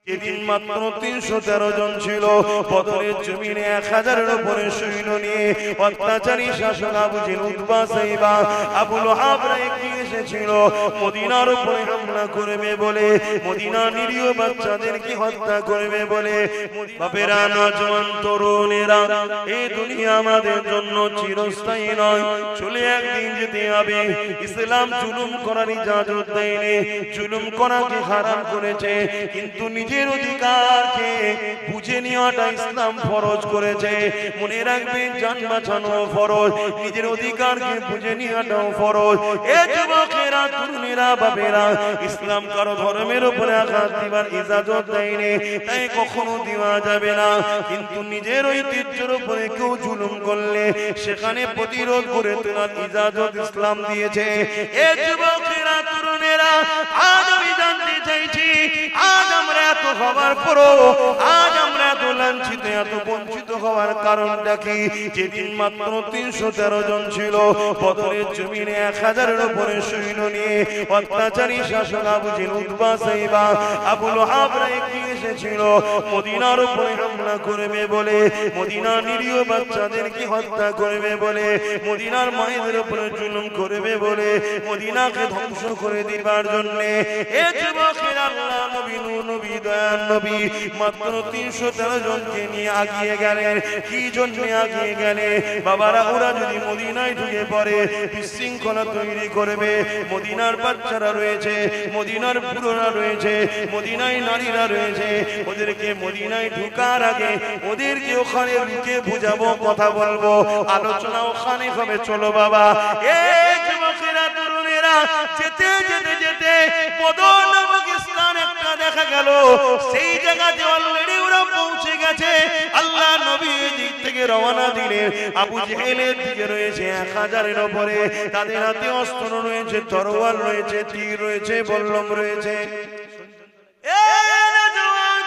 যেদিন মাত্র 313 জন ছিল, বদরের জমিনে 1000-এর উপরে সৈন্য নিয়ে অত্যাচারী শাসক আবু জেহেল, উতবা, সাইবা, আবু লাহাবরা এগিয়ে এসেছিল মদিনার উপরে হামলা করবে বলে, মদিনা নিরীহ বাচ্চাদেরকে হত্যা করবে বলে। বাপেরা, নওজোয়ান তরুণেরা, এই দুনিয়া আমাদের জন্য চিরস্থায়ী নয়, চলে একদিন যেতে হবে। ইসলাম জুলুম করার ইজাজত দেয়নি, জুলুম করাকে হারাম করেছে, কিন্তু নিজের অধিকারকে বুঝে নেওয়াটা ইসলাম ফরজ করেছে। মনে রাখবেন, জান বাঁচানো ফরজ, নিজের অধিকারকে বুঝে নেওয়াটাও ফরজ। এ যুবকেরা, তরুণেরা, বাপেরা, ইসলাম কারো ধর্মের উপরে আঘাত দিবার ইজাজত দেয়নি, তাই কখনো দেওয়া যাবে না। কিন্তু নিজের ঐতিহ্যের উপরে কেউ জুলুম করলে সেখানে প্রতিরোধ করে তোলার ইজাজত ইসলাম দিয়েছে। এ যুবকেরা, তরুণেরা, আজ আমি জানতে চাইছি, আজ আমরা এত হওয়ার পরও, আজ আমরা এত লাঞ্ছিত, এত বঞ্চিত হওয়ার কারণটা কি? যেদিন মাত্র 313 জন ছিল, বদরের জমিনে 1000-এর উপরে সৈন্য নিয়ে অত্যাচারী শাসক আবু জেহেল, উতবা, সাইবা, আবু লাহাবরা এগিয়ে এসেছিল মদিনার উপরে হামলা করবে বলে, মদিনা নিরীহ বাচ্চাদেরকে হত্যা করবে বলে, মদিনার মায়েদের উপরে জুলুম করবে বলে, মদিনাকে ধ্বংস করে দিবার জন্য। এ যুবকের, আল্লাহ নবী, নূর নবী, দয়ার নবী মাত্র 313 জনকে নিয়ে আগিয়ে গেলেন। কি জন্য আগিয়ে গেলেন? বাবারা, ওরা যদি মদিনায় ঢুকে পড়ে বিশৃঙ্খলা তৈরি করবে। মদিনার বাচ্চারা রয়েছে, মদিনার বুড়োরা রয়েছে, মদিনায় নারীরা রয়েছে, ওদেরকে মদিনায় ঢুকার আগে ওদেরকে ওখানে লুকে বুঝাবো, কথা বলবো, আলোচনা ওখানে হবে। চলো বাবা। এই যুবকেরা, তরুণেরা, যেতে যেতে যেতে বদর নামক স্থান একটা দেখা গেল। সেই জায়গাতে অলরেডি ওরা পৌঁছে গেছে। আল্লাহ নবী দিক থেকে রওনা দিলেন। আবু জেহেলের দিকে রয়েছে 1000-এর উপরে, তাদের হাতে অস্ত্র রয়েছে, তরোয়াল রয়েছে, তীর রয়েছে, বল্লম রয়েছে।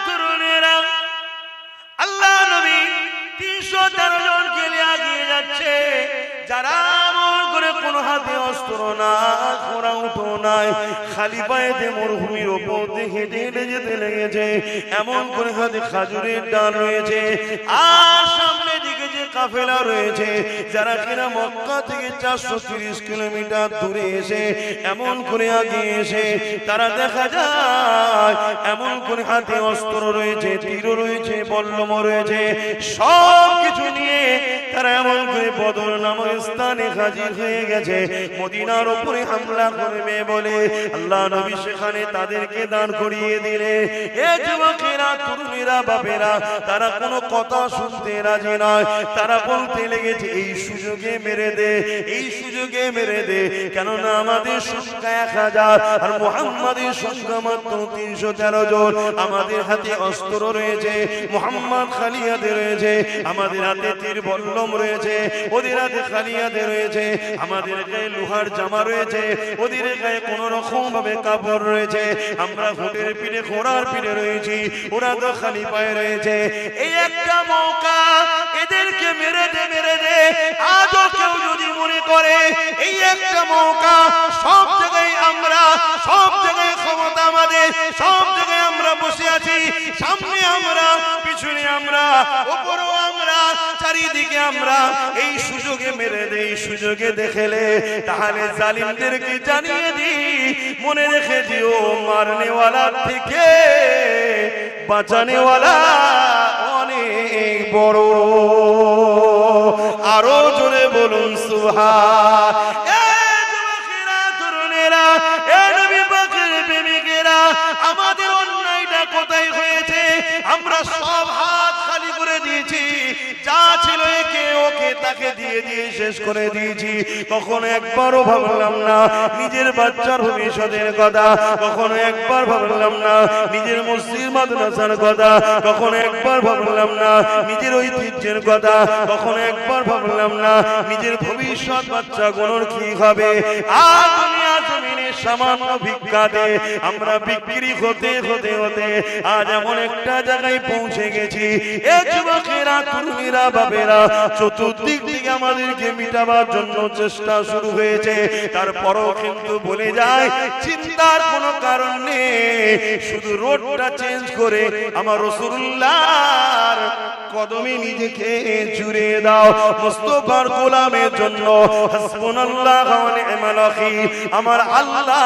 তরুণেরা, আল্লাহ নবী 313 জনকে নিয়ে আগিয়ে যাচ্ছে, যারা আমল করে কোন হাতে অস্ত্র না, ঘোড়া উঠো নাই, খালি পায়েতে মরুভূমির ওপর দিয়ে হেঁটে হেঁটে যেতে লেগেছে। এমন করে হাতে খাজুরের ডাল রয়েছে, আর সামনে দিকে যে কাফেলা রয়েছে, যারা কিনা মক্কা থেকে 430 কিলোমিটার দূরে এসে এমন করে আগিয়ে এসে তারা দেখা যায় এমন করে হাতে অস্ত্র রয়েছে, তীর রয়েছে, বল্লম রয়েছে, সব কিছু নিয়ে তারা এমন করে বদর নামক স্থানে হাজির হয়ে গেছে মদিনার উপরে হামলা করবে বলে। আল্লাহ নবী সেখানে তাদেরকে দাঁড় করিয়ে দিলে। এ যুবকেরা, তরুণেরা, বাপেরা, তারা কোনো কথা শুনতে রাজি নয়। তারা বলতে লেগেছে, এই সুযোগে মেরে দে, এই সুযোগে মেরে দে, কেননা আমাদের সংখ্যা 1000 আর মুহাম্মাদের সংখ্যা মাত্র 313 জন। আমাদের হাতে অস্ত্র রয়েছে, মুহাম্মদ খালি হাতে রয়েছে, আমাদের হাতে তীর বল্লম রয়েছে, ওদের হাতে খালি হাতে রয়েছে, আমাদের গায়ে লোহার জামা রয়েছে, ওদের গায়ে কোন রকম ভাবে কাপড় রয়েছে, আমরা ঘোড়ার পিঠে, ঘোড়ার পিঠে রয়েছি, ওরা তো খালি পায়ে রয়েছে। এই একটা মৌকা, এদেরকে মেরে দে, মেরে দে। আজও কেউ যদি মনে করে এই একটা মৌকা, সব জায়গায় আমরা, সব জায়গায় ক্ষমতা আমাদের, সব জায়গায় আমরা বসে আছি, সামনে আমরা, পিছনে আমরা, উপরেও আমরা, চারিদিকে আমরা, এই সুযোগে মেরে দে, এই সুযোগে দেখেলে, তাহলে জালিমদেরকে জানিয়ে দি, মনে রেখে দিও, মারনেওয়ালা থেকে বাঁচানেওয়ালা অনেক বড়। আরো জোরে বলুন সুবহান। আমাদের অন্যায়টা কোথায় হয়েছে? আমরা সব হাত খালি করে দিয়েছি, যা ছিল একে ওকে তাকে দিয়ে দিয়ে শেষ করে দিয়েছি। কখনো একবারও ভাবলাম না নিজের বাচ্চার ভবিষ্যতের কথা, কখনো একবার ভাবলাম না নিজের মসজিদ মাদ্রাসার কথা, কখনো একবার ভাবলাম না নিজের ঐতিহ্যের কথা, কখনো একবার ভাবলাম না নিজের ভবিষ্যৎ বাচ্চাগুলোর কি হবে। আর দুনিয়া জমিনে সামান্য ভিক্ষাতে আমরা বিক্রি হতে হতে হতে আজ এমন একটা জায়গায় পৌঁছে গেছি, এ যুবকেরা, তরুণীরা, বাবেরা চতুর্দিক থেকে আমাদেরকে মিটাবার জন্য চেষ্টা শুরু হয়েছে। তারপরও কিন্তু বলে যায় চিন্তার কোনো কারণ নেই, শুধু রোডটা চেঞ্জ করে আমার রাসূলুল্লাহর কদমে নিজেকে জুড়ে দাও। মুস্তাফার গোলামের জন্য হাসবুনাল্লাহ ওয়া নি'মাল ওয়াকিল, আমার আল্লাহ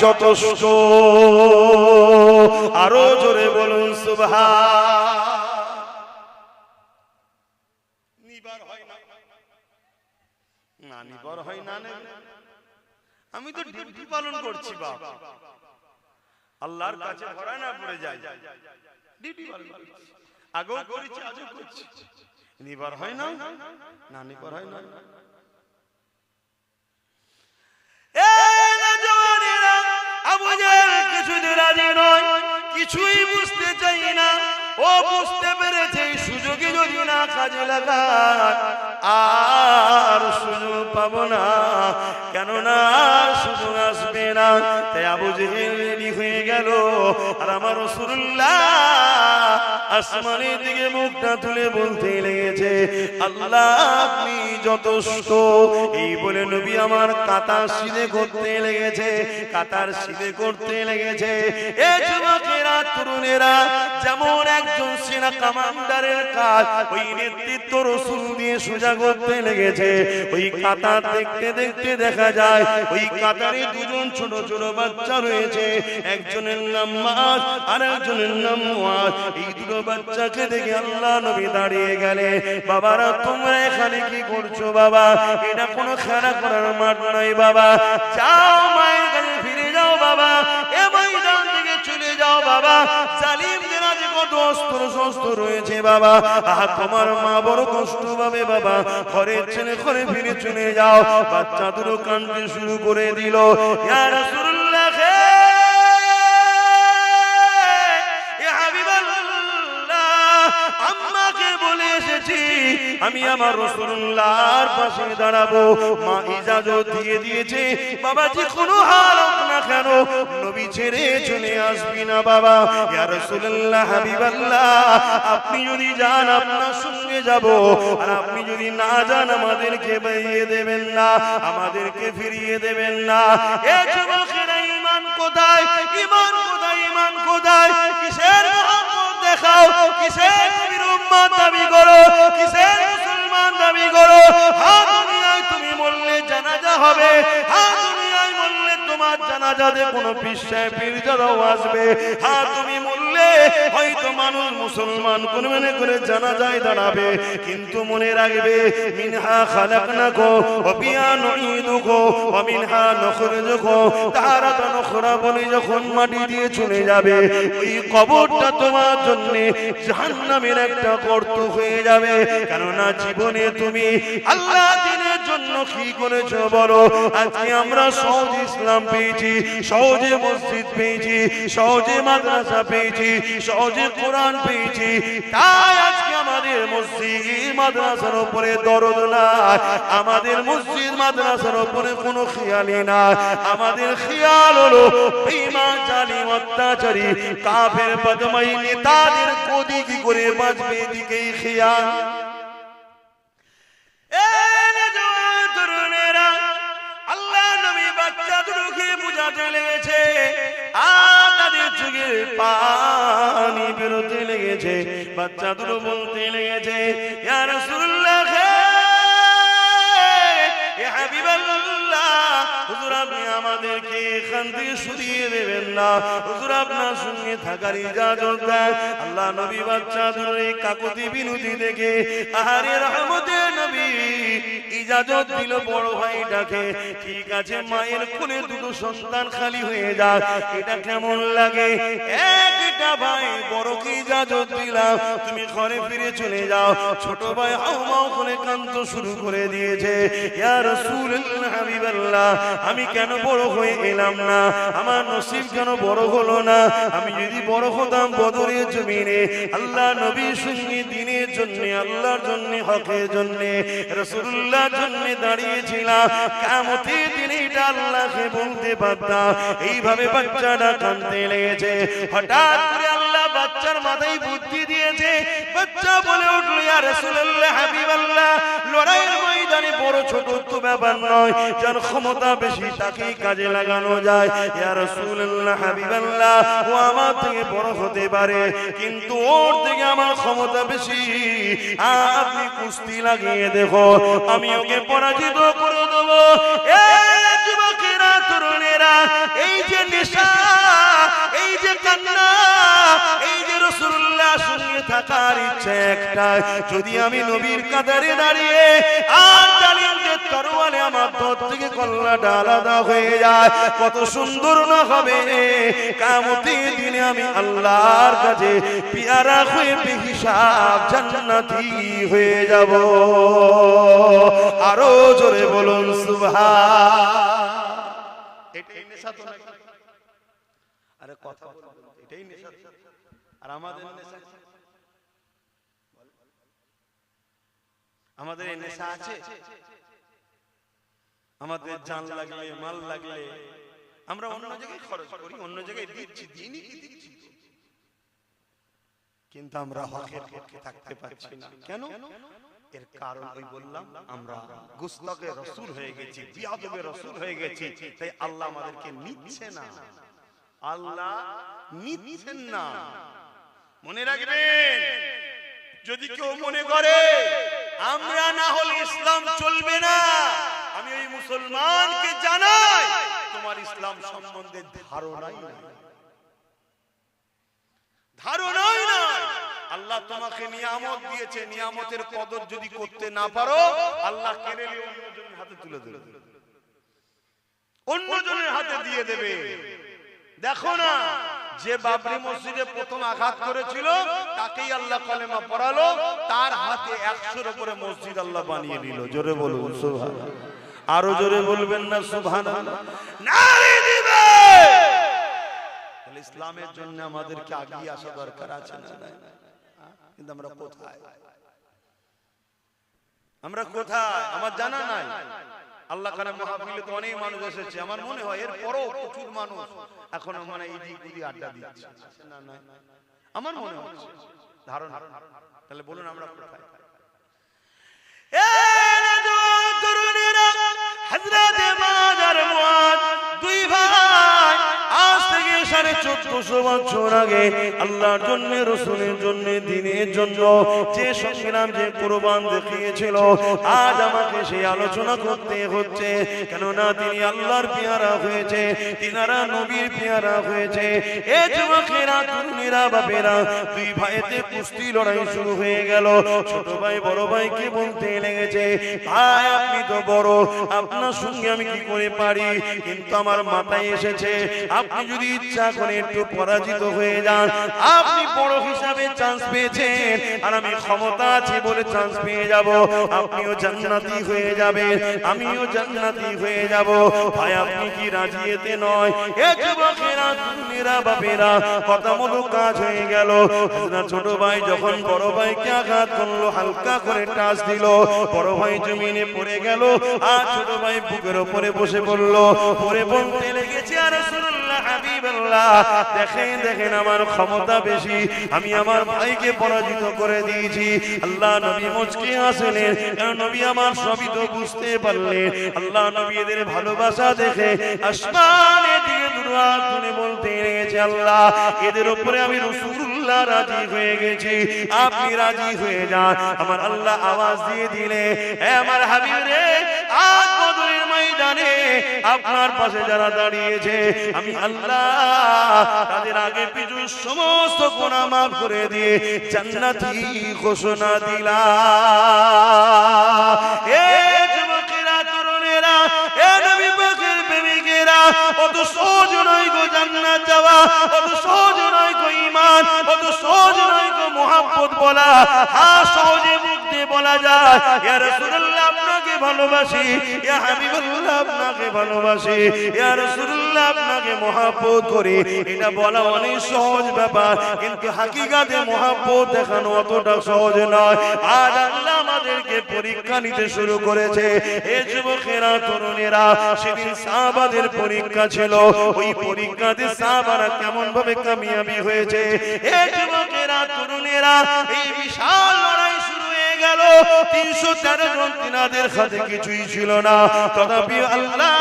যথেষ্ট। আরো জোরে বলুন সুবহান। নিবার হয় না, না নিবার হয় না, আমি তো ডিউটি পালন করছি বাবা, আল্লাহর কাছে ভরা না পড়ে যায়, ডিউটি পালন করছি, আগেও করেছি আজও করছি, নিবার হয় না, না নিবার হয় না। আবু জাহেল কিছুতে রাজি নয়, কিছুই বুঝতে চাই না। ও বুঝতে পেরেছে সুযোগে যদি না কাজে লাগায় আর সুযোগ পাবো না, কেননা সুযোগ আসবে না। তাই আবু জাহেল রেডি হয়ে গেল, আর আমার রাসূলুল্লাহ আসমানের দিকে মুখটা তুলে বলতে লেগেছে, আল্লাহ আপনি যথেষ্ট। এই বলে নবী আমার কাতার সিধে করতে লেগেছে, কাতার সিধে করতে লেগেছে। এ যুবকেরা, তরুণেরা, যেমন একজন সেনা কমান্ডারের কাজ, ওই নেতৃত্ব রাসূল দিয়ে সোজা করতে লেগেছে। ওই কাতার দেখতে দেখতে দেখা যায় ওই কাতারে দুজন ছোট ছোট বাচ্চা রয়েছে, একজনের নাম মাস আর একজনের নাম মুআজ। এই দুটো বাচ্চাকে দেখে আল্লাহ নবী দাঁড়িয়ে গেলে, বাবারা তোমরা এখানে কি করছো বাবা? এটা কোনো খেলা করার মাঠ নয় বাবা, যাও মায়ের কাছে ফিরে যাও বাবা, এ ময়দান থেকে চলে যাও বাবা। জালিমদের আজ কত অস্ত্র শস্ত্র রয়েছে বাবা, তোমার মা বড় কষ্ট পাবে বাবা, ঘরের ছেলে ঘরে ফিরে চলে যাও। বাচ্চা দুটো কাঁদতে শুরু করে দিল, ইয়া রাসূলুল্লাহ, ইয়া হাবিবাল্লাহ, আম্মাকে বলে এসেছি আমি আমার রাসূলুল্লাহর পাশে দাঁড়াবো। মা ইজাজত দিয়ে দিয়েছে, বাবাজি কোনো হাল হোক না কেন নবী ছেড়ে চলে আসবি না বাবা। ইয়া রাসূলুল্লাহ, হাবিবাল্লাহ, আপনি যদি যান আপনার সঙ্গে যাব, আর আপনি যদি না যান আমাদেরকে বাইয়ে দেবেন না, আমাদেরকে ফিরিয়ে দেবেন না। এ যুবকেরা, ঈমান কোথায়? ঈমান কোথায়? ঈমান কোথায়? কিসের মোহাম্মদ দেখাও, কিসের নবীর উম্মত দাবি করো, কিসের মুসলমান দাবি করো? হ্যাঁ দুনিয়ায় তুমি বললে জানাজা হবে, হ্যাঁ দুনিয়ায় বললে তোমার জানাজাতে কোনো পীর সাহেব পীরজাদাও আসবে, হ্যাঁ তুমি বললে হয়তো মানুষ মুসলমান কোন মনে করে জানাজায় দাঁড়াবে, কিন্তু মনে রাখবে মিনহা খালাকনাকুম ওয়া ফিহা নুঈদুকুম ওয়া মিনহা নুখরিজুকুম তারাতান উখরা বলে যখন মাটি দিয়ে চলে যাবে, ওই কবরটা তোমার জন্য জাহান্নামের একটা গর্ত হয়ে যাবে। কেননা জীবনে তুমি আল্লাহ দ্বীনের জন্য কি করেছো বলো? আজকে আমরা সহজ ইসলাম পেয়েছি, সহজে মসজিদ পেয়েছি, সহজে মাদ্রাসা পেয়েছি, সহজে কোরআন পেয়েছি, তাই আজকে আমাদের মসজিদ মাদ্রাসার উপরে দরদ নাই, আমাদের মসজিদ মাদ্রাসার উপরে কোনো খেয়ালই নাই। আমাদের খেয়াল হলো বেঈমান, জালিম, অত্যাচারী, কাফের, বদমাই নেতাদের গদি কি করে বাঁচবে, এদিকেই খেয়াল। আল্লাহ নবী বাচ্চা দুটোকে বুঝাতে লেগেছে, আর তাদের চোখে পানি বেরোতে লেগেছে। বাচ্চা দুটো বলতে লেগেছে, ইয়া রাসূলুল্লাহ, ইয়া হাবিবাল্লাহ, হুজুর আপনি আমাদেরকে এখান থেকে সরিয়ে দেবেন না, হুজুর আপনার সঙ্গে থাকার ইজাজত দেন। আল্লাহ নবী বাচ্চা দুটোর এই কাকুতি বিনতি দেখে আহারে রহমতের নবী ইজাজত দিল বড় ভাইটাকে। ঠিক আছে, মায়ের কোলে দুটো সন্তান খালি হয়ে যাক, এটা কেমন লাগে? একটা ভাই বড়কে ইজাজত দিলাম, তুমি ঘরে ফিরে চলে যাও। ছোট ভাই হাউমাউ করে কাঁদতে শুরু করে দিয়েছে, ইয়া রাসূলুল্লাহ, হাবিবাল্লাহ, আমি কেন বড় হয়ে এলাম না, আমার নসিব কেন বড় হলো না? আমি যদি বড় হতাম বদরের জমিনে আল্লাহ নবীর সঙ্গে দিনের জন্য, আল্লাহর জন্য, হকের জন্য, রাসূলুল্লাহর জন্য দাঁড়িয়েছিলাম, কিয়ামতের দিনে এটা আল্লাহকে বলতে পারতাম। এইভাবে বাচ্চাটা কাঁদতে লেগেছে। হঠাৎ করে আল্লাহ বাচ্চার মাথায় বুদ্ধি দিয়েছে। বাচ্চা বলে উঠল, ইয়া রাসূলুল্লাহ, হাবিবাল্লাহ, লড়াইয়ের ময়দানে বড় ছোট তো ব্যাপার নয়, যার ক্ষমতা বেশি তাকেই কাজে লাগানো যায়। ইয়া রাসূলুল্লাহ, হাবিবাল্লাহ, ও আমার থেকে বড় হতে পারে, কিন্তু ওর থেকে আমার ক্ষমতা বেশি। আপনি কুস্তি লাগিয়ে দেখো, আমি ওকে পরাজিত করে দেবো। এই যুবকেরা, তরুণেরা, এই যে নেশা, এই যে কান্না, এই যে রাসূলুল্লাহ সঙ্গে থাকার ইচ্ছা একটা, যদি আমি নবীর কাতারে দাঁড়িয়ে আর জালিমদের তরবারে আমার দর থেকে কল্লাটা আলাদা হয়ে যায়, কত সুন্দর না হবে। কিয়ামতের দিনে আমি আল্লাহর কাছে পিয়ারা হয়ে বেহিসাব জান্নাতি হয়ে যাব। আরো জোরে বলুন সুবহান। এটাই নেশা তো নাকি? আরে কথা বলুন, এটাই নেশা। আর আমাদের নেশা, আমাদের এই নেশা আছে? আমাদের জান লাগলে, মাল লাগলে আমরা অন্য জায়গায় খরচ করি, অন্য জায়গায় দিচ্ছি, দিনই কি দিচ্ছি, কিন্তু আমরা হকের পক্ষে থাকতে পারছি না। কেন? এর কারণ ওই বললাম, আমরা গুস্তাখে রাসূল হয়ে গেছি, বিয়াদবে রাসূল হয়ে গেছি। তাই আল্লাহ আমাদেরকে নিচ্ছে না, আল্লাহ নিচ্ছেন না। মনে রাখবেন, যদি কেউ মনে করে আমরা না হলে ইসলাম চলবে না, আমি ওই মুসলমানকে জানাই তোমার ইসলাম সম্বন্ধে ধারণাই নাই, ধারণাই নাই। আল্লাহ তোমাকে নিয়ামত দিয়েছে, নিয়ামতের কদর যদি করতে না পারো, আল্লাহ কেড়ে নিয়ে অন্যজনের হাতে তুলে দেবে, অন্যজনের হাতে দিয়ে দেবে। দেখো না, যে বাবরি মসজিদে প্রথম আঘাত করেছিল তাকেই আল্লাহ কালেমা পড়ালো, তার হাতে 100-এর উপরে মসজিদ আল্লাহ বানিয়ে দিল। জোরে বলুন সুবহানাল্লাহ। আরো জোরে বলবেন না সুবহানাল্লাহ? নারে দিবে। তাহলে ইসলামের জন্য আমাদেরকে এগিয়ে আসা দরকার আছে না? কিন্তু আমরা কোথায়, আমরা কোথায় আমার জানা নাই। আল্লাহ কানে মাহফিলে তো অনেক মানুষ এসেছে, আমার মনে হয় এর পরও প্রচুর মানুষ এখনো মানে ইদি আড্ডা দিচ্ছে না, না আমার মনে হচ্ছে ধারণা। তাহলে বলুন আমরা কোথায়? হযরত মাদার মুআদ দুই ভাই আজ থেকে 1450 বছর আগে আল্লাহর জন্য, রাসূলের জন্য, দ্বীনের জন্য যে সংগ্রাম, যে কুরবান দেখিয়েছিল, আজ আমাকে সেই আলোচনা করতে হচ্ছে। কেননা তিনি আল্লাহর পেয়ারা হয়েছে, তিনারা নবীর পেয়ারা হয়েছে। এ যুবকেরা, তরুণীরা, বাপেরা, দুই ভাইতে কুস্তি লড়াই শুরু হয়ে গেল। ছোট ভাই বড় ভাইকে বলতে লেগেছে, ভাই আপনি তো বড়, আপনার সঙ্গে আমি কি করে পারি? কিন্তু আমার মাথায় এসেছে, আপনি যদি ইচ্ছা করে একটু পরাজিত হয়ে যান, আপনি বড় হিসাবে চান্স পেয়েছেন, আর আমি ক্ষমতা আছে বলে চান্স পেয়ে যাব, আপনিও জান্নাতি হয়ে যাবেন, আমিও জান্নাতি হয়ে যাব। ভাই আপনি কি রাজি? এতে নয়। এ যুবকেরা, তরুণীরা, বাপেরা, কথা মতো কাজ হয়ে গেল। ছোট ভাই যখন বড় ভাইকে আঘাত করলো, হালকা করে টাচ দিল, বড় ভাই জমিনে পড়ে গেল, আর ছোট ভাই বুকের উপরে বসে পড়ল। পরে বলতে লেগেছে, আর রাসূলুল্লাহ, হাবিবাল্লাহ, দেখেন দেখেন আমার ক্ষমতা বেশি, আমি আমার ভাইকে পরাজিত করে দিয়েছি। আল্লাহ নবী মুচকি হাসলেন, কারণ নবী আমার সবই তো বুঝতে পারলেন। আল্লাহ নবী এদের ভালোবাসা দেখে আসমানের দিকে দুহাত তুলে বলতে লেগেছে, আল্লাহ এদের উপরে আমি রাসূলুল্লাহ রাজি হয়ে গেছি, আপনি রাজি হয়ে যান। আমার আল্লাহ আওয়াজ দিয়ে দিলে, হে আমার হাবিব রে, আজ বদরের ময়দানে আপনার পাশে যারা দাঁড়িয়েছে, আমি আল্লাহ তাদের আগে পিছু সমস্ত গুনাহ মাফ করে দিয়ে জান্নাতি ঘোষণা দিলাম। এ যুবকেরা, তরুণেরা, এ নবী পাকের প্রেমিকেরা, অত সহজ নয় গো জান্নাত যাওয়া, অত সহজ নয় গো ঈমান, অত সহজ নয় গো মুহাব্বত বলা। হ্যাঁ, সহজে মুখ দিয়ে বলা যায়, ইয়া রাসূলুল্লাহ আপনাকে ভালোবাসি, ইয়া হাবিবাল্লাহ আপনাকে ভালোবাসি, ইয়া রাসূলুল্লাহ আপনাকে মহব্বত করি। এটা বলা অনেক সহজ ব্যাপার, কিন্তু হাকিকাতে মহব্বত দেখানো অতটা সহজ নয়। আজ আল্লাহ আমাদেরকে পরীক্ষা নিতে শুরু করেছে। এ যুবকেরা, তরুণেরা, সেদিন সাহাবাদের পরীক্ষা ছিল। ওই পরীক্ষাতে সাহাবারা কেমন ভাবে কামিয়াবি হয়েছে। এ যুবকেরা, তরুণেরা, এই বিশাল লড়াই শুরু হয়ে গেল। 313 জন, তিনাদের হাতে কিছুই ছিল না, তথাপি আল্লাহ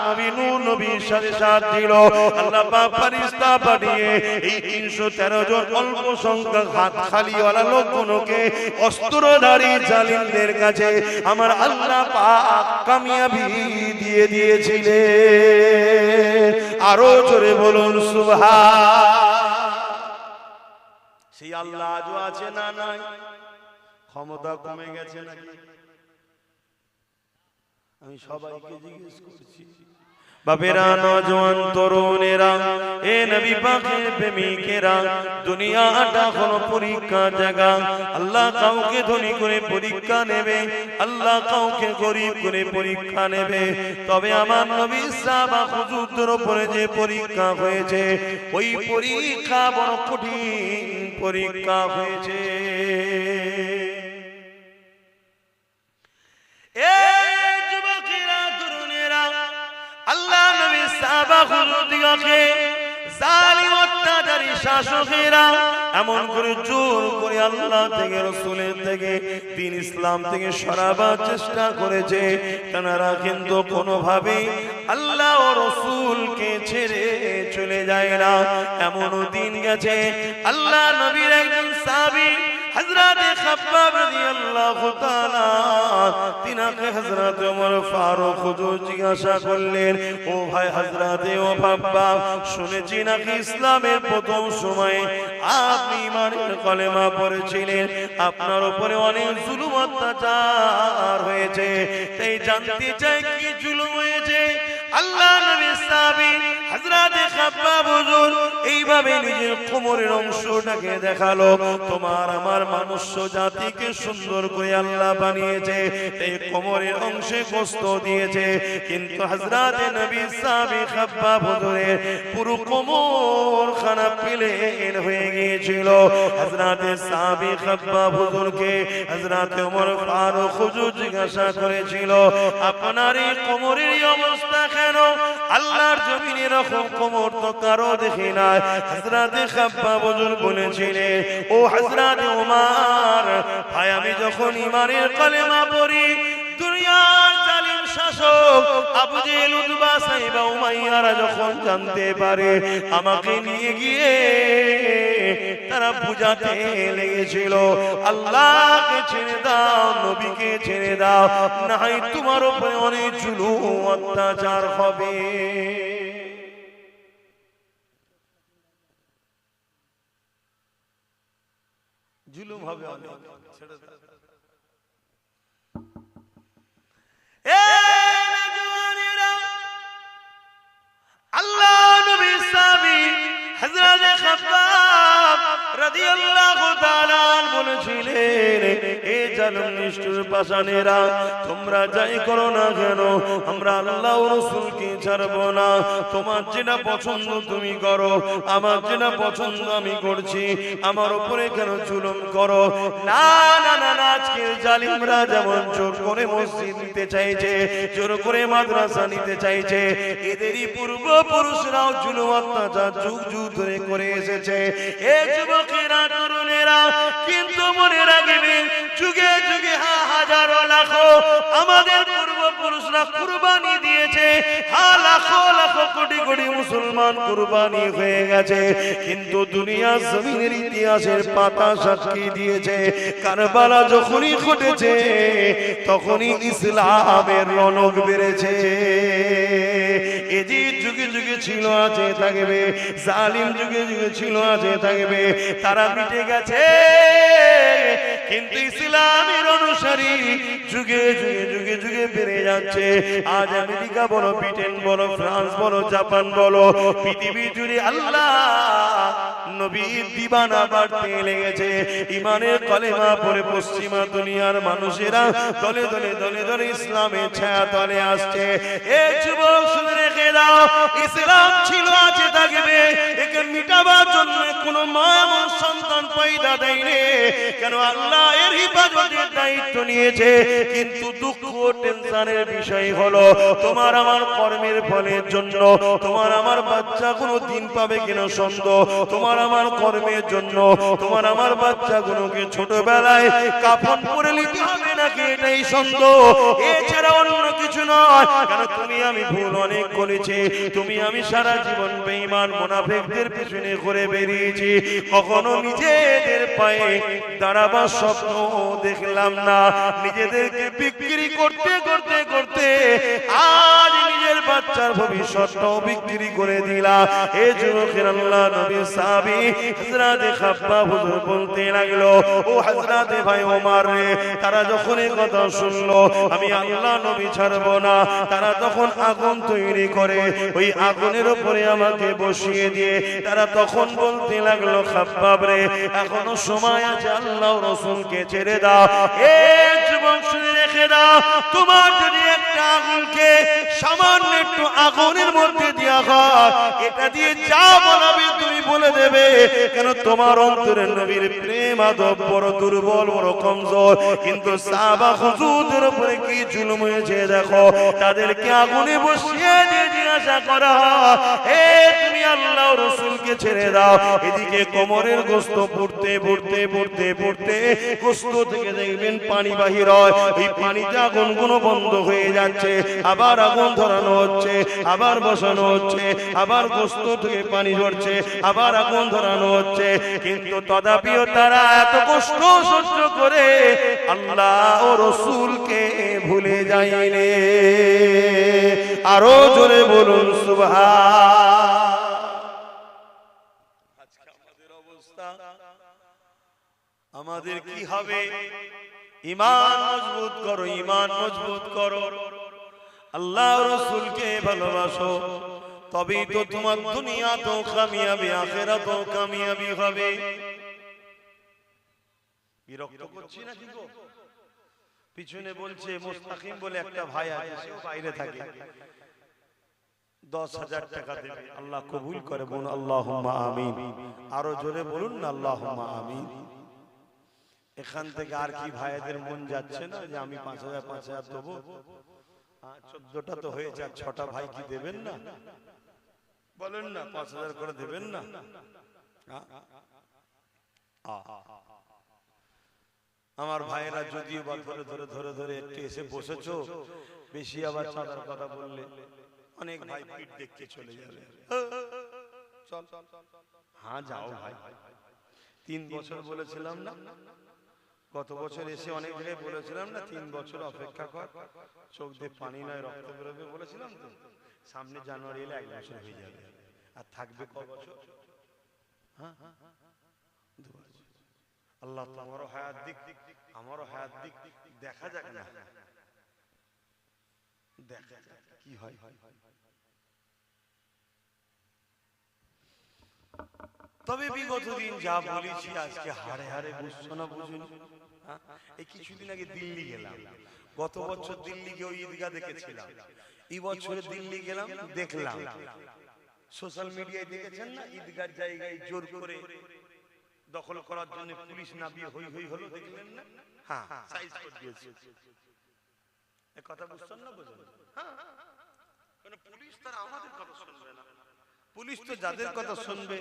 নবী নূহ নবীর সাথে সাথ দিল। আল্লাহ পাক ফেরেশতা পাঠিয়ে এই 313 জন অল্প সংখ্যক হাত খালিওয়ালা লোকগুলোকে অস্ত্রধারী জালিমদের কাছে আমার আল্লাহ পাক কামিয়াবি দিয়ে দিয়েছিলেন। আরো জোরে বলুন সুবহান। সেই আল্লাহ আজও আছে না নাই? ক্ষমতা কমে গেছে নাকি? আমি সবাইকে জিজ্ঞেস করছি, বাবেরা, নওজোয়ান, তরুণেরা, এ নবী পাকের প্রেমিকেরা, দুনিয়াটা হলো পরীক্ষার জায়গা। আল্লাহ কাউকে ধনী করে পরীক্ষা নেবে, আল্লাহ কাউকে গরিব করে পরীক্ষা নেবে। তবে আমার নবী সাহাবা হুজুরদের উপরে যে পরীক্ষা হয়েছে, ওই পরীক্ষা বড় কঠিন পরীক্ষা হয়েছে। আল্লাহ নবী সাহাবা হুজুরদিগকে জালিম অত্যাচারী শাসকেরা এমন করে জোর করে আল্লাহ থেকে, রাসূলের থেকে, দ্বীন ইসলাম থেকে সরাবার চেষ্টা করেছে। তারা কিন্তু কোনোভাবে আল্লাহ ও রাসূলকে ছেড়ে চলে যায় না। এমন দিন গেছে, আল্লাহ নবীর একজন সাহাবী হযরত খাব্বাব রাদিয়াল্লাহু তাআলা, তিনাকে হযরত ওমর ফারুক হুজুর জিজ্ঞাসা করলেন, ও ভাই হযরতে ও খাব্বাব, শুনেছি নাকি ইসলামের প্রথম সময়ে আপনি ঈমানের কলেমা পড়েছিলেন, আপনার উপরে অনেক জুলুম অত্যাচার হয়েছে, তাই জানতে চাই কি জুলুম হয়েছে? আল্লাহ নবীর সাহাবী হযরত খাব্বাব হুজুর এইভাবে নিজের কোমরের অংশটাকে দেখালো, তোমার আমার মনুষ্য জাতিকে সুন্দর করে আল্লাহ বানিয়েছে, এই কোমরের অংশে কষ্ট দিয়েছে, কিন্তু হযরত নবীর সাহাবী খাব্বাব হুজুরের পুরো কোমর খানা প্লেন হয়ে গিয়েছিল। হযরত সাহাবী খাব্বাব হুজুরকে হযরত ওমর ফারুক হুজুর জিজ্ঞাসা করেছিল, আপনার এই কোমরের অবস্থা কেন? আল্লাহর জমিনে এরকম কোমর তো কারো দেখি নাই। হযরত খাব্বাব হুজুর বলেছিলেন, ও হযরত ওমর ভাই, আমি যখন ঈমানের কলেমা পড়ি, দুনিয়ার জালিম শাসক আবু জেহেল, উতবা, সাইবা, উমাইয়ারা যখন জানতে পারে, আমাকে নিয়ে গিয়ে তারা বুঝাতে লেগেছিল, আল্লাহকে ছেড়ে দাও, নবীকে ছেড়ে দাও, না হয় তোমার উপরে অনেক জুলুম অত্যাচার হবে। জুলুম হবে অনেক, ছেড়ে দাও। আল্লাহ নবী সাহাবী হযরত খাব্বাব রাদিয়াল্লাহু তাআলা বলেছিলেন, এ জালিম নিষ্ঠুর পাষাণেরা, তোমরা যাই করো না কেন, আমরা আল্লাহ ও রাসূলকে ছাড়ব না। তোমার যেটা পছন্দ তুমি করো, আমার যেটা পছন্দ আমি করছি, আমার উপরে কেন জুলুম করো? না না না না, আজকের জালিমরা যেমন জোর করে মসজিদ নিতে চাইছে, জোর করে মাদ্রাসা নিতে চাইছে, এদেরই পূর্বপুরুষরাও জুলুম অত্যাচার যুগ যুগ ধরে করে এসেছে। এ যুবকেরা, তরুণেরা, কিন্তু মনে রাখবে, যুগে যুগে হাজারো লাখো আমাদের পূর্বপুরুষরা কুরবানি দিয়েছে, লাখো লাখো কোটি কোটি মুসলমান কুরবানি হয়ে গেছে, কিন্তু দুনিয়া জমিনের ইতিহাসের পাতা সাক্ষী দিয়েছে, কারবালা যখনই ঘটেছে তখনই ইসলামের রনক বেড়েছে। এজিদ যুগে যুগে ছিল, আছে, থাকবে, জালিম যুগে যুগে ছিল, আছে, থাকবে, তারা মিটে গেছে, কিন্তু ইসলামের অনুসারী যুগে যুগে যুগে যুগে বেড়ে যাচ্ছে। আজ আমেরিকা বলো, ব্রিটেন বলো, ফ্রান্স বলো, জাপান বলো, পৃথিবী জুড়ে আল্লাহ নবীর দিবানা বাড়তে লেগেছে। ইমানের কলেমা পড়ে পশ্চিমা দুনিয়ার মানুষেরা দলে দলে দলে দলে ইসলামের ছায়া তলে আসছে। এই যুবক শুনে রেখে দাও, ইসলাম ছিল, আছে, থাকবে। একে মিটাবার জন্য কোনো মা এমন সন্তান পয়দা দেয়নি। কেন? আল্লাহ এর হিফাজতের দায়িত্ব নিয়েছে। কিন্তু দুঃখ টেনশনের বিষয় হলো তোমার আমার কর্মের ফলের জন্য তোমার আমার বাচ্চা কোনো দিন পাবে কিনা সন্দেহ। তোমার আমার কর্মের জন্য তোমার আমার বাচ্চাগুলোকে ছোটবেলায় কাফন পরে নিতে হবে নাকি, এটাই সন্দেহ। এছাড়া অন্য কিছু নয়। কেন? তুমি আমি ভুল অনেক করেছি। তুমি আমি সারা জীবন বেঈমান মুনাফিকদের পিছনে ঘুরে বেরিয়েছি। কখনো নিজেদের পায়ে দাঁড়াবার স্বপ্ন দেখলাম না। নিজেদেরকে বিক্রি করতে করতে করতে আজ নিজের বাচ্চার ভবিষ্যৎটাও বিক্রি করে দিলাম। এই যুবকের আল্লাহ নবী সাহাবী হযরতে খাব্বাব হুজুর বলতে লাগলো, ও হযরতে ভাই ওমর রে, তারা যখন এই কথা শুনলো আমি আল্লাহ নবী ছাড়ব না, তারা তখন আগুন তৈরি করে ওই আগুনের উপরে আমাকে বসিয়ে দিয়ে তারা তখন বলতে লাগলো, খাব্বাব রে, এখনো সময় আছে, আল্লাহ রাসূলকে ছেড়ে দাও। এই যুবক শুনে রেখে দাও, তোমার যদি একটা আগুনকে সামান্য একটু আগুনের মধ্যে দেওয়া হয়, এটা দিয়ে যা বলাবে তুমি বলে দেবে। কেন? তোমার অন্তরে নবীর প্রেম আদব বড় দুর্বল, বড় কমজোর। কিন্তু সাহাবা হুজুরদের উপরে কি জুলুম হয়েছে দেখো। তাদেরকে আগুনে বসিয়ে দিয়ে জিজ্ঞাসা করা হয়, হে তুমি আল্লাহ রাসূলকে ছেড়ে দাও। এদিকে কোমরের গোশত পড়তে পড়তে পড়তে পড়তে গোশত থেকে দেখবেন পানি বাহির হয়। এই পানিতে আগুনগুলো বন্ধ হয়ে যাচ্ছে, আবার আগুন ধরানো হচ্ছে, আবার বসানো হচ্ছে, আবার গোশত থেকে পানি ঝরছে, আবার আগুন ধরানো হচ্ছে। কিন্তু তথাপিও তারা এত কষ্ট সহ্য করে আল্লাহ ও রাসূলকে ভুলে যায়নি। আরো জোরে বলুন সুবহান। আজকে আমাদের অবস্থা, আমাদের কি হবে? ঈমান মজবুত করো, ঈমান মজবুত করো, আল্লাহ রাসূলকে ভালোবাসো, তবেই তো তোমার দুনিয়াতেও কামিয়াবি, আখিরাতেও কামিয়াবি হবে। বিরক্ত করছি না কি গো? পিছনে বলছে মুস্তাকিম বলে একটা ভাই আছে, সেও বাইরে থাকে, 10,000 টাকা দেবে, আল্লাহ কবুল করে। বলুন আল্লাহুম্মা আমিন। আরো জোরে বলুন না আল্লাহুম্মা আমিন। এখান থেকে আর কি ভাইদের মন যাচ্ছে না যে আমি 5,000 দেবো? 14টা তো হয়েছে, আর 6টা ভাই কি দেবেন না? বলেন না 5,000 করে দেবেন না? আমার ভাইয়েরা যদিও বা ধরে ধরে ধরে ধরে একটু এসে বসেছো, বেশি আবার চাঁদার কথা বললে অনেক ভাই পিঠ দেখতে চলে যাবে। চল, হ্যাঁ যাও ভাই। 3 বছর বলেছিলাম না? গত বছর এসে অনেক জায়গায় বলেছিলাম না 3 বছর অপেক্ষা কর, চোখ দিয়ে পানি নয় রক্ত বেরোবে বলেছিলাম তো। সামনে জানুয়ারি এলে 1 বছর হয়ে যাবে। আর থাকবে কত বছর? হ্যাঁ, 2 বছর। আল্লাহ আমারও হায়াত দিক, আমারও হায়াত দিক, দেখা যাক না, দেখা যাক কি হয়। তবে বিগত দিন যা বলেছি আজকে হাড়ে হাড়ে বুঝছো না বুঝুনি? এই কিছুদিন আগে দিল্লি গেলাম, গত বছর দিল্লি গিয়ে ওই ঈদগাহ দেখেছিলাম, এই বছরে দিল্লি গেলাম, দেখলাম সোশ্যাল মিডিয়ায় দেখেছেন না, ঈদগাহ জায়গায় জোর করে দখল করার জন্য পুলিশ নামিয়ে হই হই হলো, দেখলেন না? হ্যাঁ, সাইজ করে দিয়েছে। এই কথা বুঝছেন না? বুঝুন। হ্যাঁ, কারণ পুলিশ তার আমাদের কথা শুনবে না, পুলিশ তো যাদের কথা শুনবে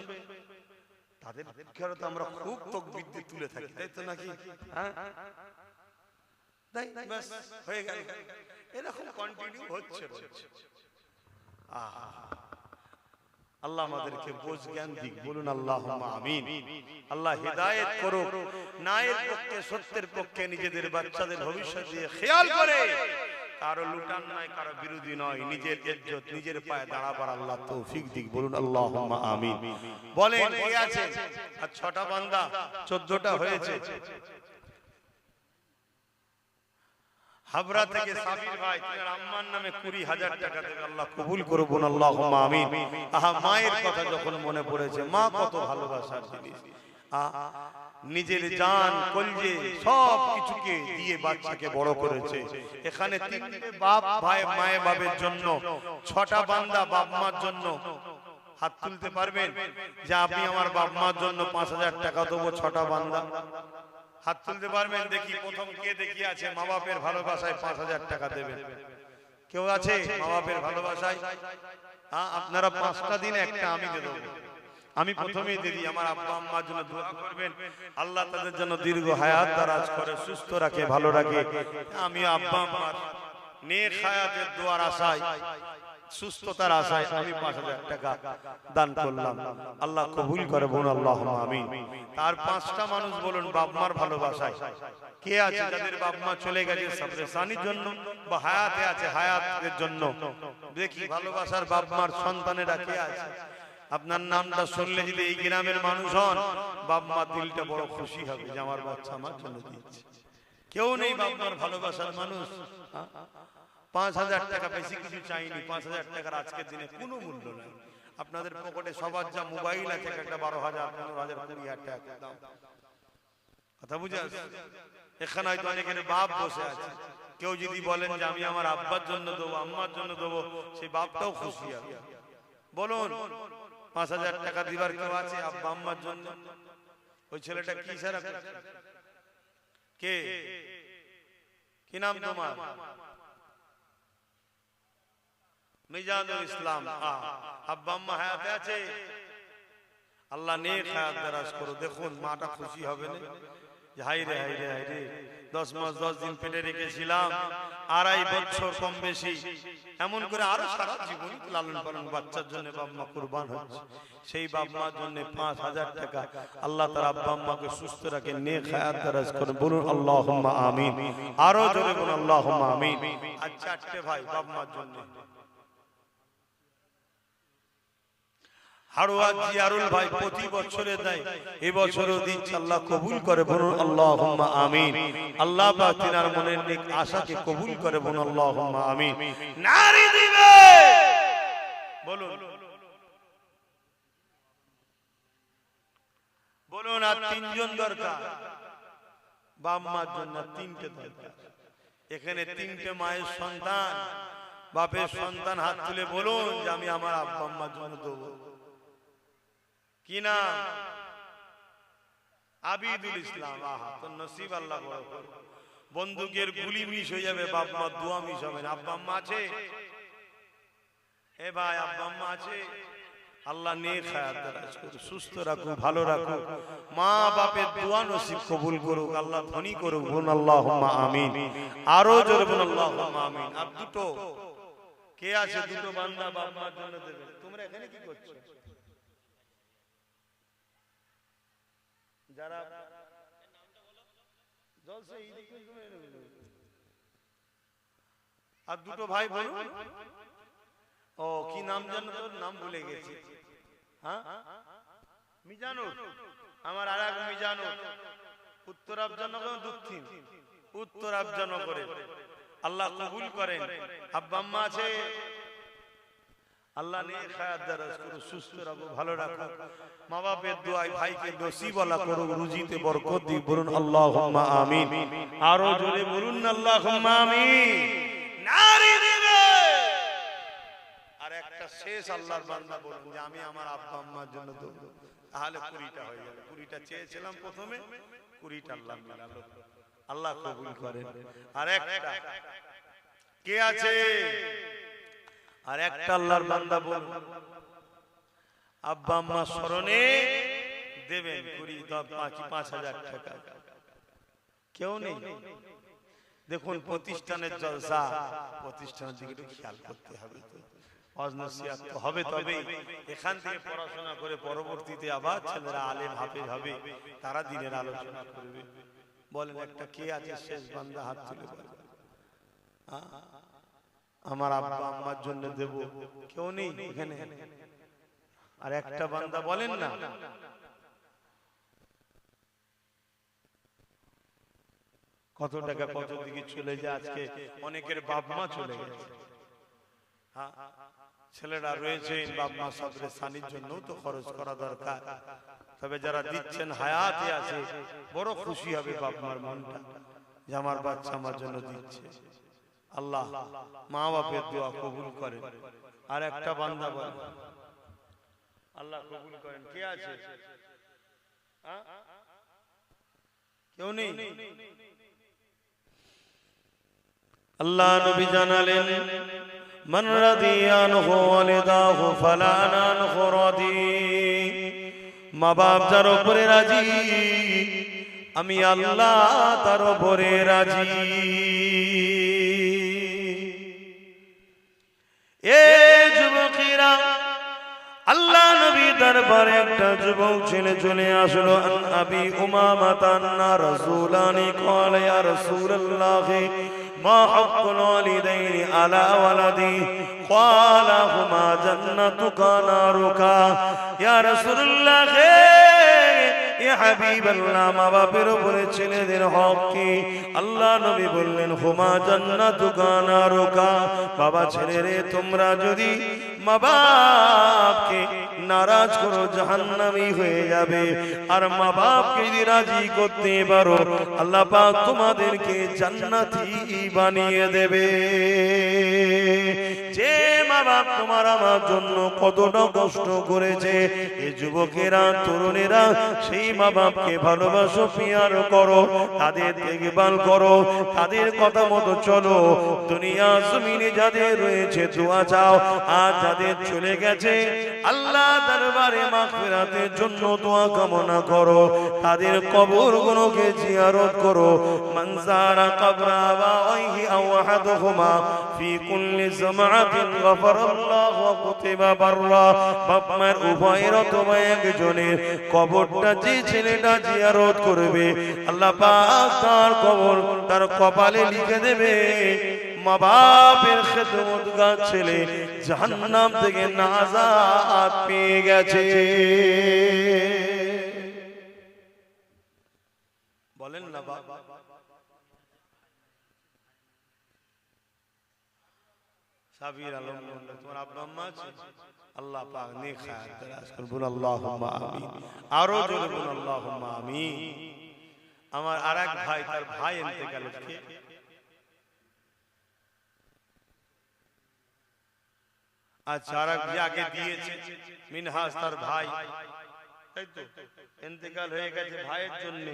তাদের খেয়াল তো আমরা খুব তাকবীর দিয়ে তুলে থাকি, তাই তো নাকি? হ্যাঁ, তাই বাস হয়ে গেল, এরকম কন্টিনিউ হচ্ছে। আল্লাহ আমাদেরকে বোঝ জ্ঞান দিক, বলুন আল্লাহুম্মা আমিন। আল্লাহ হিদায়াত করুক, ন্যায়ের পক্ষে সত্যের পক্ষে নিজেদের বাচ্চাদের ভবিষ্যৎ দিয়ে খেয়াল করে, কারো লুটান নয়, কারো বিরোধী নয়, নিজের ইজ্জত নিজের পায়ে দাঁড়াবার আল্লাহ তৌফিক দিক, বলুন আল্লাহুম্মা আমিন। বলেন কে আছে? আর 6টা বান্দা, 14টা হয়েছে। হাবড়া থেকে সাবির ভাই তার আম্মার নামে 20,000 টাকা দেবে, আল্লাহ কবুল করুন, আল্লাহুম্মা আমিন। আহা, মায়ের কথা যখন মনে পড়েছে, মা কত ভালোবাসার জিনিস, নিজের জান কলজে সব কিছুকে দিয়ে বাচ্চাকে বড় করেছে। এখানে তিনটে বাপ ভাই মায়ে বাবের জন্য 6টা বান্দা বাপ মার জন্য হাত তুলতে পারবেন যে আপনি আমার বাপ মার জন্য 5,000 টাকা দেবো? 6টা বান্দা হাত তুলতে পারবেন? দেখি প্রথম কে দেখি আছে মা বাপের ভালোবাসায় 5,000 টাকা দেবেন? কেউ আছে মা বাপের ভালোবাসায়? হ্যাঁ, আপনারা 5টা দিন একটা আমি দিয়ে দেবো। আমি প্রথমেই দিদি আমার আব্বা আম্মার জন্য দোয়া করবেন, আল্লাহ তাদের জন্য দীর্ঘ হায়াত দারাজ করে, সুস্থ রাখে, ভালো রাখে। আমি আব্বা আম্মার নেক হায়াতের দোয়ার আশায়, সুস্থতার আশায় আমি 5,000 টাকা দান করলাম, আল্লাহ কবুল করে বলুন আল্লাহুম্মা আমিন। তার 5টা মানুষ বলুন বাপ মার ভালোবাসায় কে আছে যাদের বাপ মা চলে গেছে সাবরেসানির জন্য বা হায়াতে আছে হায়াতের জন্য? দেখি ভালোবাসার বাপ মার সন্তানেরা কে আছে? আপনার নামটা শুনলে যদি এই গ্রামের মানুষ হন, বাপ মা দিলটা বড় খুশি হবে যে আমার বাচ্চা আমার জন্য দিচ্ছে। কেউ নেই বাপ মার ভালোবাসার মানুষ? 5,000 টাকা, বেশি কিছু চাইনি। 5,000 টাকার আজকের দিনে কোনো মূল্য নাই। আপনাদের পকেটে সবার যা মোবাইল আছে, একটা 12,000, 15,000, 20,000 টাকা দাম। কথা বুঝে আসছে? এখানে হয়তো অনেকের বাপ বসে আছে, কেউ যদি বলেন যে আমি আমার আব্বার জন্য দেবো, আম্মার জন্য দেবো, সেই বাপটাও খুশি হবে। বলুন 5,000 টাকা দিবার কেউ আছে আব্বা আম্মার জন্য? ওই ছেলেটা কি সারা কে, কি নাম তোমার? মিজানুল ইসলাম। আব্বা আম্মা হায়াতে আছে? আল্লাহ নেক হায়াত দারাজ করো। দেখুন মাটা খুশি হবে না যে হাই রে হাই রে হাই রে, 10 মাস 10 দিন পেটে রেখেছিলাম, 2.5 বছর কম বেশি, এমন করে আরো সারা জীবন লালন পালন বাচ্চার জন্য বাপ মা কুরবান হচ্ছে। সেই বাপ মার জন্য 5,000 টাকা আল্লাহ তার আব্বা আম্মাকে সুস্থ রাখে, নেক হায়াত দারাজ করে, বলুন আল্লাহুম্মা আমিন। আরো জোরে বলুন আল্লাহুম্মা আমিন। আর 4টে ভাই বাপ মার জন্য হাড়ুয়া জিয়ারুল ভাই প্রতি বছরে দেয়, এই বছরও দিচ্ছে, আল্লাহ কবুল করে, বলুন আল্লাহুম্মা আমিন। আল্লাহ পাক তিনার মনের নেক আশাকে কবুল করে, বলুন আল্লাহুম্মা আমিন। নারী দিবে বলুন, বলুন। আর 3জন দরকার বাপ মার জন্য, 3টে দরকার। এখানে 3টে মায়ের সন্তান, বাপের সন্তান হাত তুলে বলুন যে আমি আমার আব্বা আম্মার জন্য দেবো। কি নাম? আবিদুল ইসলাম। আহা, তো নসিব আল্লাহ বড় করে। বন্দুকের গুলি মিস হয়ে যাবে, বাপ মা দোয়া মিস হবে না। আব্বা আম্মা আছে? এ ভাই আব্বা আম্মা আছে? আল্লাহ নেক হায়াত দারাজ করুক, সুস্থ রাখুক, ভালো রাখুক, মা বাপের দোয়া নসিব কবুল করুক, আল্লাহ ধনী করুক, বলুন আল্লাহুম্মা আমিন। আরো জোরে বলুন আল্লাহুম্মা আমিন। আর 2টো কে আছে? 2টো বান্দা বাপ মার জন্য দেবে। তোমরা এখানে কি করছো? যারা জলসা আর 2টো ভাই বলুন। ও কি নাম জানো? তোর নাম ভুলে গেছি। হ্যাঁ, মিজানুর। আমার আর এক মিজানুর উত্তর আফজানগর, দক্ষিণ উত্তর আফজানগরে। আল্লাহ কবুল করেন। আব্বা আম্মা আছে? আল্লাহ নেক হায়াত দারাজ করুক, সুস্থ রাখুক, ভালো রাখুক, মা বাপের দোয়ায় ভাইকে নসিবওয়ালা করুক, রুজিতে বরকত দিক, বলুন আল্লাহুম্মা আমিন। আরো জোরে বলুন আল্লাহুম্মা আমিন। নারী দিবে। আর একটা শেষ আল্লাহর বান্দা বলুন যে আমি আমার আব্বা আম্মার জন্য দেব, তাহলে 20টা হয়ে যাবে। 20টা চেয়েছিলাম প্রথমে, 20টা আল্লাহ মিলালো, আল্লাহ কবুল করেন। আর একটা কে আছে? আর একটা আল্লাহর বান্দা বলুন আব্বা আম্মা স্মরণে দেবেন 5,000 টাকা। কেউ নেই? দেখুন প্রতিষ্ঠানের জলসা, প্রতিষ্ঠানের দিকে একটু খেয়াল করতে হবে। অজনসিয়াত তো হবে, তবে এখান থেকে পড়াশোনা করে পরবর্তীতে আবার ছেলেরা আলেম হাফেজ হবে, তারা দিনের আলোচনা করবে। বলেন একটা কে আছে শেষ বান্দা? হাত তুলে বলেন আমার আব্বা আম্মার জন্য দেব। কেউ নেই এখানে? আর একটা বান্দা বলেন না। কত টাকা কত দিকে চলে যায়। আজকে অনেকের বাপ মা চলে গেছে, হ্যাঁ ছেলেরা রয়েছে, বাপ মা সবরে সানির জন্য তো খরচ করা দরকার। তবে যারা দিচ্ছেন হায়াতে আছে, বড় খুশি হবে বাপ মার মনটা যে আমার বাচ্চা আমার জন্য দিচ্ছে। আল্লাহ মা বাপের দোয়া কবুল করেন। আর একটা বান্দা বলেন আল্লাহ কবুল করেন। কে আছে? কেউ নেই? আল্লাহ নবী জানালেন মান রাদিয়ানহু ওয়ালিদাহু ফালা নানহু রাদি। মা বাপ যার উপরে রাজি, আমি আল্লাহ তার উপরে রাজি। এ যুবকেরা, আল্লাহ নবী দরবারে একটা যুবক ছেলে চলে আসলো। আন আবি উমামা আন্না রাসূলানি ক্বালা ইয়া রাসূলুল্লাহ মা হাক্কুল ওয়ালিদাইনি আলা ওয়ালাদি ক্বালা হুমা জান্নাতুকা নারুকা। ইয়া রাসূলুল্লাহ, ইয়া হাবিবাল্লাহ, মা বাপের উপরে ছেলেদের হক কি? আল্লাহ নবী বললেন হুমা জান্নাতুকা নারুকা। বাবা ছেলেরে, তোমরা যদি মা বাপকে নারাজ করো জাহান্নামী হয়ে যাবে, আর মা বাপকে যদি রাজি করতে পারো আল্লাহ পাক তোমাদেরকে জান্নাতি বানিয়ে দেবে। যে মা বাপ তোমার আমার জন্য কতটা কষ্ট করেছে, এই যুবকেরা তরুণেরা সেই মা বাপকে ভালোবাসো, পিয়ার করো, তাদের দেখভাল করো, তাদের কথা মতো চলো। দুনিয়া জমিনে যাদের রয়েছে দোয়া চাও, আর যাদের চলে গেছে আল্লাহ দরবারে মাগফিরাতের জন্য দোয়া কামনা করো, তাদের কবরগুলোকে জিয়ারত করো। মান যারা কবরা আবাইহি আও আহাদুহুমা ফি কুল্লি জামাআতিন গফারাল্লাহু ওয়া কুতিবা বাররা। বাপ মায়ের উভয়ের অথবা একজনের কবরটা যে ছেলেটা জিয়ারত করবে আল্লাহ পাক তার কবর তার কপালে লিখে দেবে মা বাপের খেদমতগার ছেলে জাহান্নাম থেকে নাজাত পেয়ে গেছে। বলেন না বাবা। সাবির আলম, তোমার আব্বা আম্মা আছে? আল্লাহ পাক নেক হায়াত দারাজ করুন, বল আল্লাহুম্মা আমিন। আরো জোরে বল আল্লাহুম্মা আমিন। আমার আরেক ভাই, তার ভাই ইন্তেকাল হয়েছে। আচ্ছা, আরেক আগে দিয়েছে মিনহাজ, তার ভাই তাই তো ইন্তেকাল হয়ে গেছে, ভাইয়ের জন্য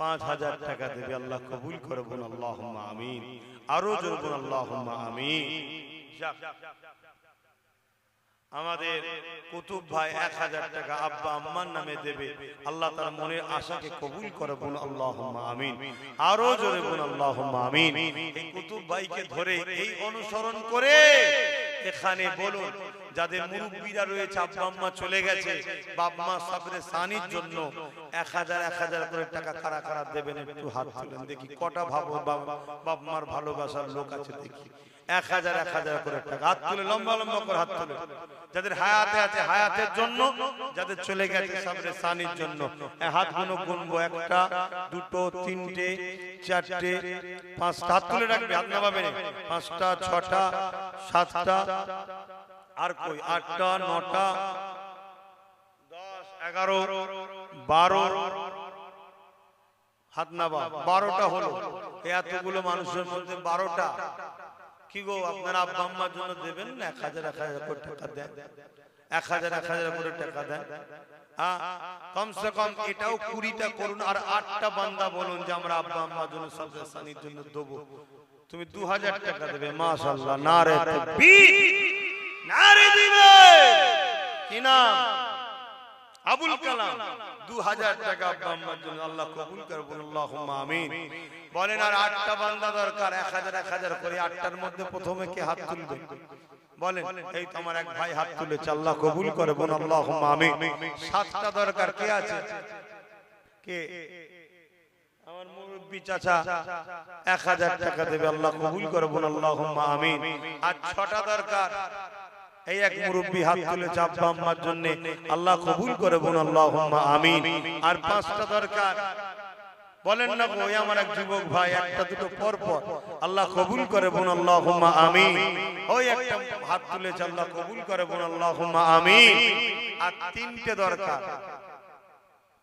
5000 টাকা দেবে। আল্লাহ কবুল করে, বল আল্লাহুম্মা আমিন। আরো জোরে বল আল্লাহুম্মা আমিন। আমাদের কুতুব ভাই 1000 টাকা আব্বা আম্মার নামে দেবে। আল্লাহ তার মনের আশাকে কবুল করে, বল আল্লাহুম্মা আমিন। আরো জোরে বল আল্লাহুম্মা আমিন। এই কুতুব ভাইকে ধরে এই অনুসরণ করে এখানে বলুন যাদের মুরব্বিরা রয়েছে, আব্বা আম্মা চলে গেছে, বাপ মা সবরে সানির জন্য 1000 করে টাকা কারা কারা দেবেন একটু হাত তুলেন দেখি। কটা ভাবো বাপ মার ভালোবাসার লোক আছে দেখি। 1000 করে টাকা হাত তুলে, লম্বা লম্বা করে হাত তুলে। যাদের হায়াতে আছে হায়াতের জন্য, যাদের চলে গেছে সবরে সানির জন্য। হাতগুলো গুনবো, 1 2 3 4 5 হাত তুলে রাখবে, হাত নামাবে না। 5 6 7 আর কই 8 9 10 11 12 হাত নাবা। 12টা হলো। এতগুলো মানুষের মধ্যে 12টা কি গো? আপনারা আব্বা আম্মার জন্য দেবেন না? 1000 করে টাকা দেন, 1000 করে টাকা দেন। কমসে কম এটাও 20টা করুন। আর 8টা বান্দা বলুন যে আমরা আব্বা আম্মার জন্য সবরে সানির জন্য দেবো। তুমি 2000 টাকা দেবে। মাশাআল্লাহ, নারে তাকবীর, নারে দিবে। কি নাম? আবুল কালাম। 2000 টাকা আব্বা আম্মার জন্য। আল্লাহ কবুল করে, বলুন আল্লাহুম্মা আমিন। বলেন আর 8টা বান্দা দরকার, 1000 করে। 8টার মধ্যে প্রথমে কে হাত তুলবে বলেন? এই তো আমার এক ভাই হাত তুলেছে, আল্লাহ কবুল করে, বলুন আল্লাহুম্মা আমিন। 7টা দরকার, কে আছে? কে? আমার মুরব্বি চাচা 1000 টাকা দেবে। আল্লাহ কবুল করে, বলুন আল্লাহুম্মা আমিন। আর 6টা দরকার। এই এক মুরব্বি হাত তুলেছে আব্বা আম্মার জন্য। আল্লাহ কবুল করে, বলুন আল্লাহুম্মা আমিন। আর 5টা দরকার। বলেন না ওই আমার এক যুবক ভাই একটা দুটো পর পর আল্লাহ কবুল করে বোন আল্লাহুম্মা আমিন। ওই একটা হাত তুলেছে আল্লাহ কবুল করে বোন আল্লাহুম্মা আমিন। আর তিনটে দরকার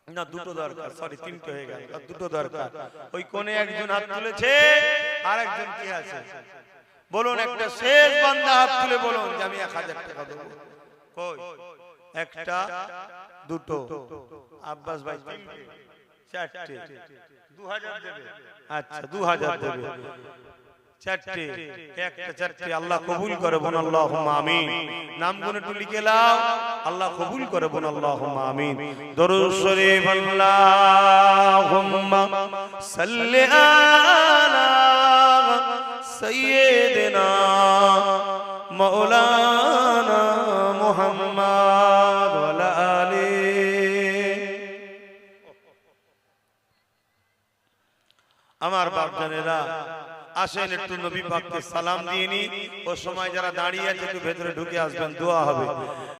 না দুটো দরকার, সরি তিনটে হয়ে গেল, দুটো দরকার। ওই কোনে একজন হাত তুলেছে আর একজন কি আছে বলুন, একটা শেষ বান্দা হাত তুলে বলুন যে আমি 1000 টাকা দেব। কই একটা দুটো আব্বাস ভাই তিনটে চারটে 2000 দেবে। আচ্ছা 2000 দেবে চারটে একটা চারটে আল্লাহ কবুল করে বোন আল্লাহুম্মা আমিন। নাম গুনে একটু লিখে নাও, আল্লাহ কবুল করে বোন আল্লাহুম্মা আমিন। দরুদ শরীফ আল্লাহুম্মা সাল্লি আলা সাইয়্যিদিনা মাওলানা মুহাম্মদ ওয়া আলা আলিহি। আমার বাপজানেরা আসেন একটু নবী পাককে সালাম দিয়ে নি। ও সময় যারা দাঁড়িয়ে আছে একটু ভেতরে ঢুকে আসবেন, দোয়া হবে।